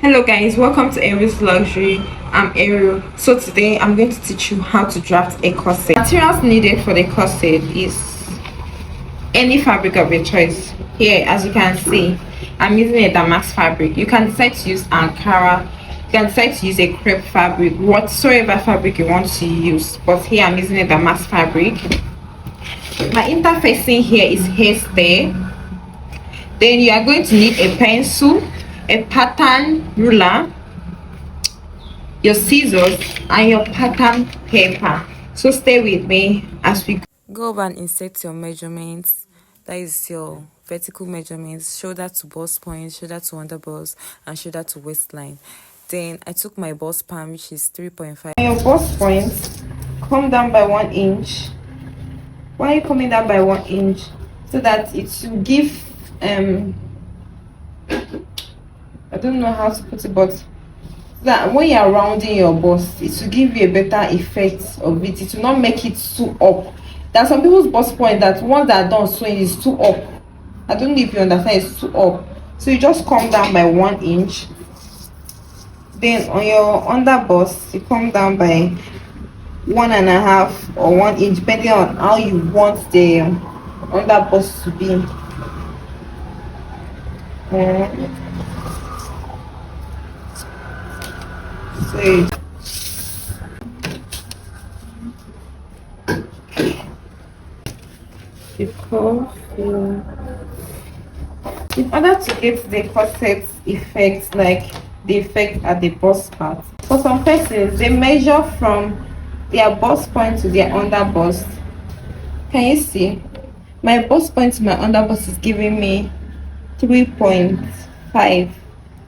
Hello guys, welcome to Ariel's Luxury. I'm Ariel. So today I'm going to teach you how to draft a corset. Materials needed for the corset is any fabric of your choice. Here, as you can see, I'm using a damask fabric. You can decide to use Ankara. You can decide to use a crepe fabric, whatsoever fabric you want to use. But here I'm using a damask fabric. My interfacing here is hairstay. Then you are going to need a pencil, a pattern ruler, your scissors, and your pattern paper. So stay with me as we Go over and insert your measurements. That is your vertical measurements, shoulder to bust point, shoulder to under bust, and shoulder to waistline. Then I took my bust pan, which is 3.5. your bust points come down by 1 inch. Why are you coming down by 1 inch? So that it will give I don't know how to put it, but that when you are rounding your bust, it will give you a better effect of it. It will not make it too up. There are some people's bust point that once they are done sewing is too up. I don't know if you understand, it's too up. So you just come down by 1 inch. Then on your under bust, you come down by 1.5 or 1 inch, depending on how you want the under bust to be. So because in order to get the corset effect, like the effect at the bust part, for some persons they measure from their bust point to their under bust. Can you see my bust point to my under bust is giving me 3.5,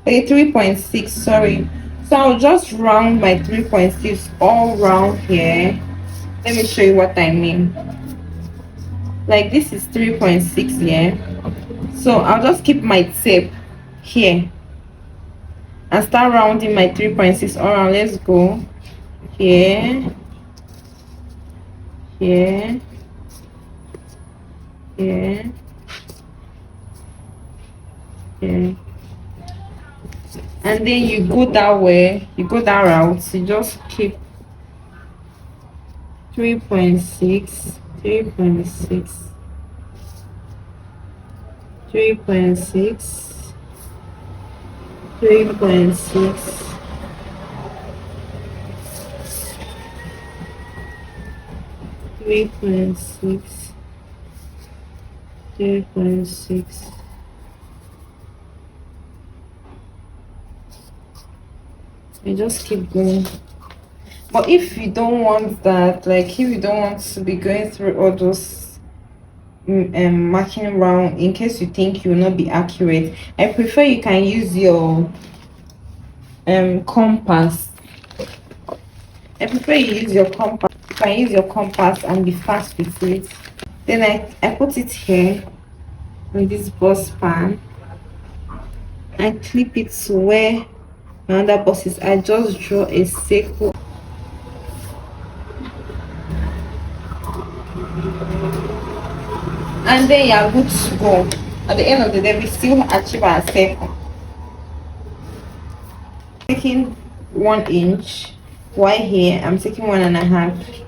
okay, 3.6, sorry. So I'll just round my 3.6 all round here. Let me show you what I mean. Like this is 3.6 here. So I'll just keep my tape here and start rounding my 3.6 around. Let's go here, here, here, here, and then you go that way, you go that route. So you just keep 3.6, 3.6, 3.6, 3.6, 3.6, 3.6. You just keep going. But if you don't want that, like if you don't want to be going through all those marking around in case you think you will not be accurate, I prefer you can use your compass. I prefer you use your compass. You can use your compass and be fast with it. Then I put it here on this bust pan and clip it to where my other bust is. I just draw a circle and then you are good to go. At the end of the day, we still achieve our circle. Taking 1 inch, while here I'm taking 1.5.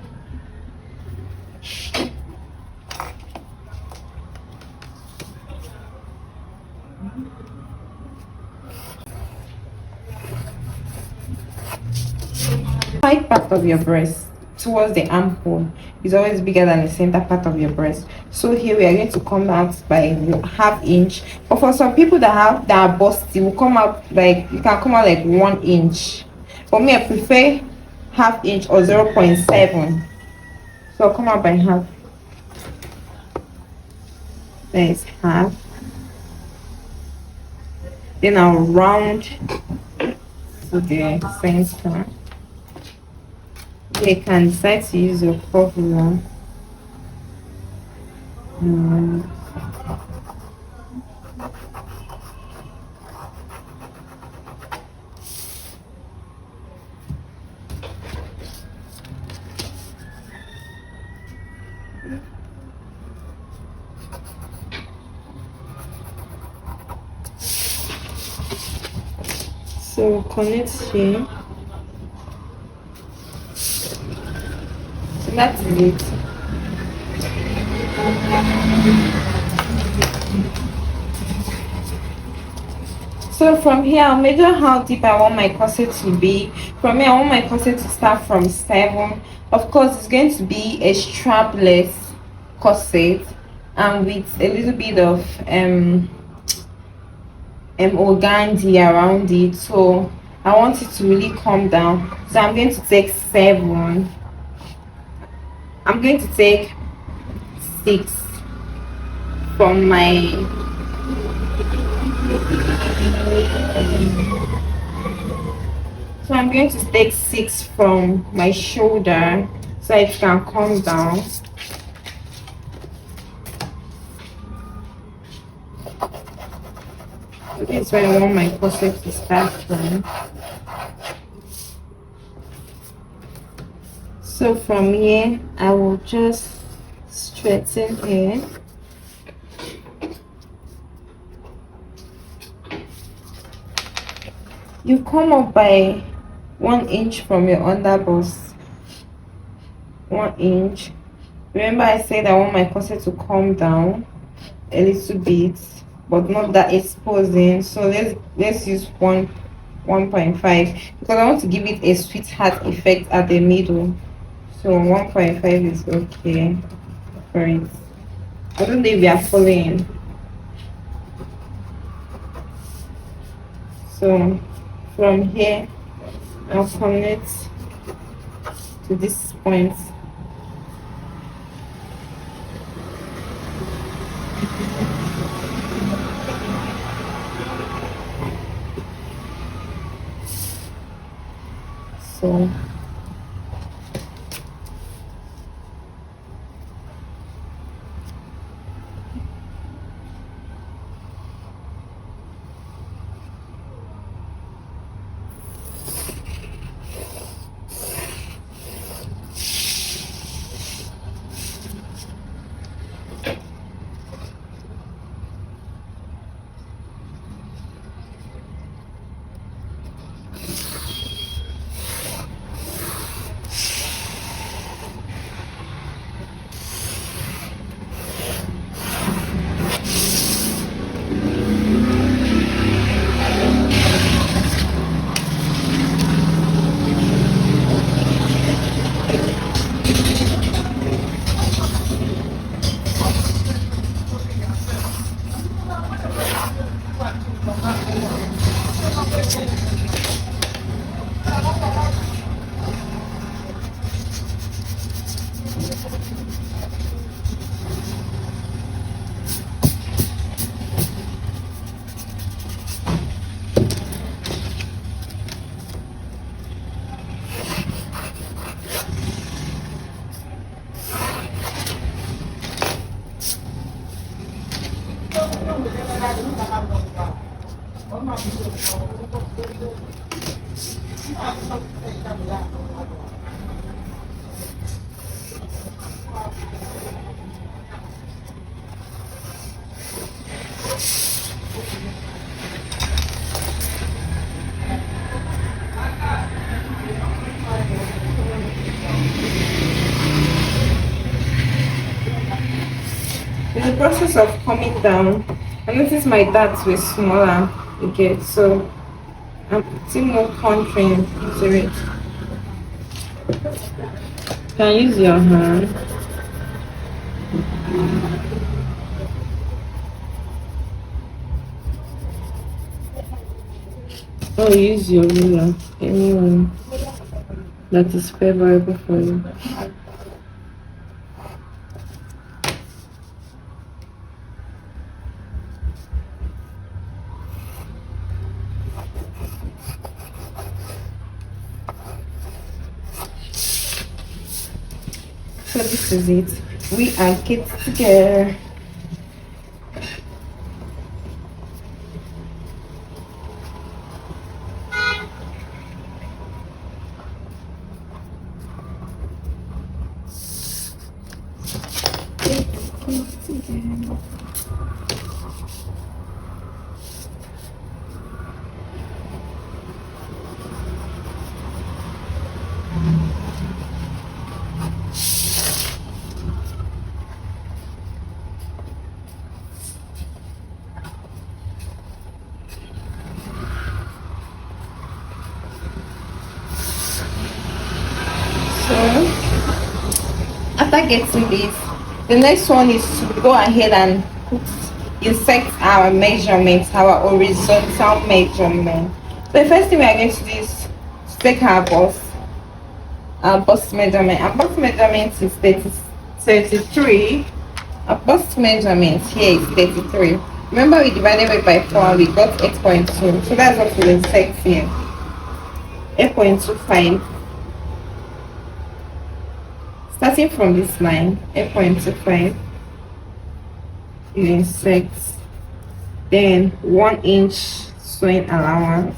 Side part of your breast towards the armhole is always bigger than the center part of your breast. So here we are going to come out by 1/2 inch. But for some people that have that bust, it will come out like, you can come out like 1 inch. For me, I prefer 1/2 inch or 0.7. So I'll come out by half. There is half. Then I'll round to the center. You can decide to use your formula. So connect here. So that's it. So from here, I'll measure how deep I want my corset to be. From here, I want my corset to start from 7. Of course, it's going to be a strapless corset and with a little bit of organdy around it. So I want it to really come down. So I'm going to take 7. I'm going to take 6 from my so I'm going to take 6 from my shoulder so it can come down. This is where I want my corset to start from. So from here I will just straighten here. You come up by 1 inch from your underbust. 1 inch. Remember I said I want my corset to come down a little bit, but not that exposing. So let's use 1.5 because I want to give it a sweetheart effect at the middle. So 1.5 is okay for it. I don't know if we are following. So from here I'll connect to this point. So in the process of coming down, I noticed my darts were smaller again, so I'm putting more contouring into it. You can use your hand. Or use your ruler, anyone that is favorable for you. So this is it. We are kids together. So after getting this, the next one is to go ahead and insert our measurements, our horizontal measurement. So the first thing we are going to do is to take our bust measurement. Our bust measurement is 33. Our bust measurement here is 33. Remember, we divided it by 4 and we got 8.2. So that's what we'll insert here. 8.25. Starting from this line, 8.25, you insert, then 1 inch sewing allowance.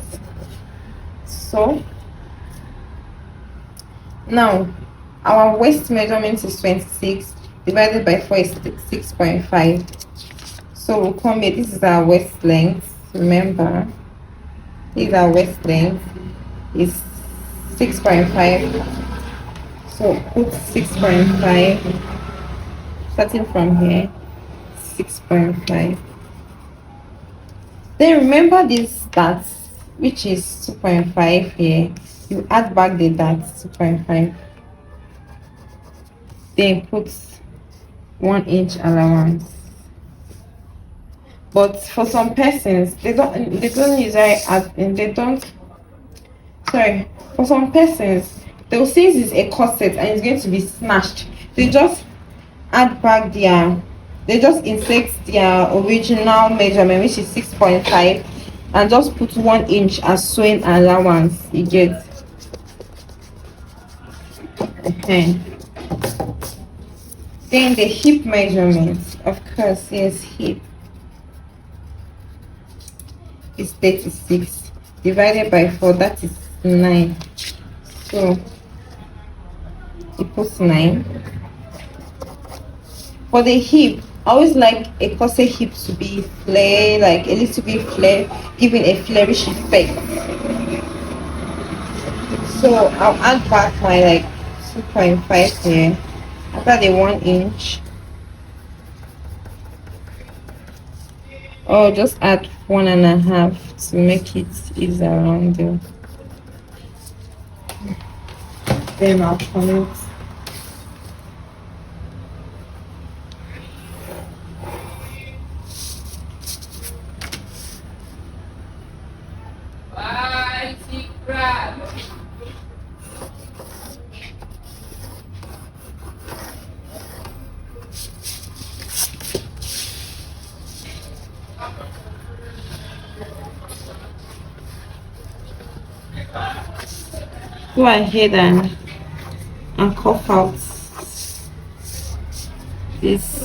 So now our waist measurement is 26, divided by 4 is 6.5. So we'll come here, this is our waist length. Remember, this is our waist length, is 6.5. So put 6.5, starting from here, 6.5. Then remember this dot, which is 2.5 here. You add back the dot 2.5. Then put 1 inch allowance. But for some persons, they don't usually add, and they don't. Sorry, for some persons, they'll say it's a corset and it's going to be snatched. They just add back they just insert their original measurement, which is 6.5, and just put 1 inch as sewing allowance. You get. Okay. Then the hip measurement, of course, yes, hip is 36, divided by 4, that is 9. So equals 9. For the hip, I always like a corset hip to be flare, like a little bit flare, giving a flourish effect. So I'll add back my like 2.5 here after the 1 inch, or just add 1.5 to make it easy around there. Then I'll connect. Go ahead and cuff out this